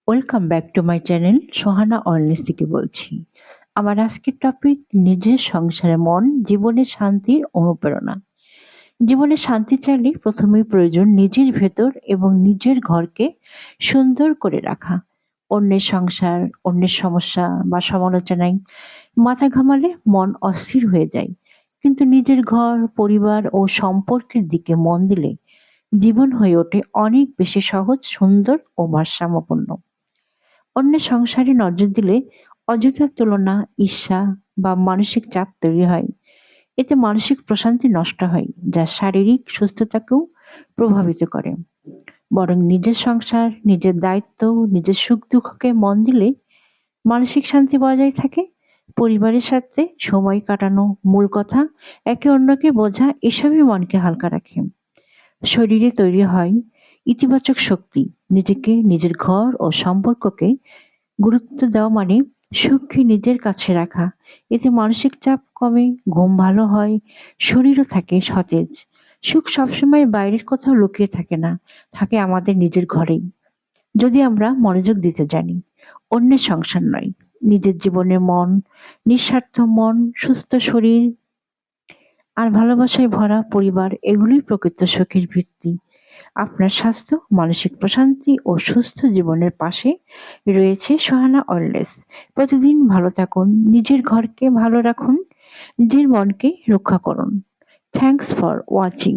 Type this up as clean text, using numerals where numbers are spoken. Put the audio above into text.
Welcome back to my channel. Sohana অলনেস থেকে বলছি। আমার আজকের টপিক নিজের সংসারে মন, জীবনের শান্তির অনুপ্রেরণা। জীবনে শান্তি চাইলে প্রথমেই প্রয়োজন নিজের ভেতর এবং নিজের ঘরকে সুন্দর করে রাখা। অন্যের সংসার, অন্যের সমস্যা বা সমালোচনায় মাথা ঘামালে মন অস্থির হয়ে যায়, কিন্তু নিজের ঘর, পরিবার ও সম্পর্কের দিকে মন দিলে জীবন হয়ে ওঠে অনেক বেশি সহজ, সুন্দর ও ভারসাম্যপূর্ণ। অন্যের সংসারে নজর দিলে অযথা তুলনা, ঈর্ষা বা মানসিক চাপ তৈরি হয়। এতে মানসিক প্রশান্তি নষ্ট হয়, যা শারীরিক সুস্থতাকেও প্রভাবিত করে। বরং নিজের সংসার, নিজের দায়িত্ব, নিজের সুখ দুঃখকে মন দিলে মানসিক শান্তি বজায় থাকে। পরিবারের সাথে সময় কাটানো, মূল কথা একে অন্যকে বোঝা, এসবই মনকে হালকা রাখে। শরীরে তৈরি হয় ইতিবাচক শক্তি। নিজেকে, নিজের ঘর ও সম্পর্ককে গুরুত্ব দেওয়া মানে সুখকে নিজের কাছে রাখা। এতে মানসিক চাপ কমে, ঘুম ভালো হয়, শরীরও থাকে সতেজ। সুখ সবসময় বাইরের কোথাও লুকিয়ে থাকে না, থাকে আমাদের নিজের ঘরেই, যদি আমরা মনোযোগ দিতে জানি। অন্যের সংসার নয়, নিজের জীবনের মন, নিঃস্বার্থ মন, সুস্থ শরীর আর ভালোবাসায় ভরা পরিবার, এগুলোই প্রকৃত সুখের ভিত্তি। আপনার স্বাস্থ্য, মানসিক প্রশান্তি ও সুস্থ জীবনের পাশে রয়েছে সোহানা অলওয়েজ। প্রতিদিন ভালো থাকুন, নিজের ঘরকে ভালো রাখুন, নিজের মনকে রক্ষা করুন। Thanks for watching.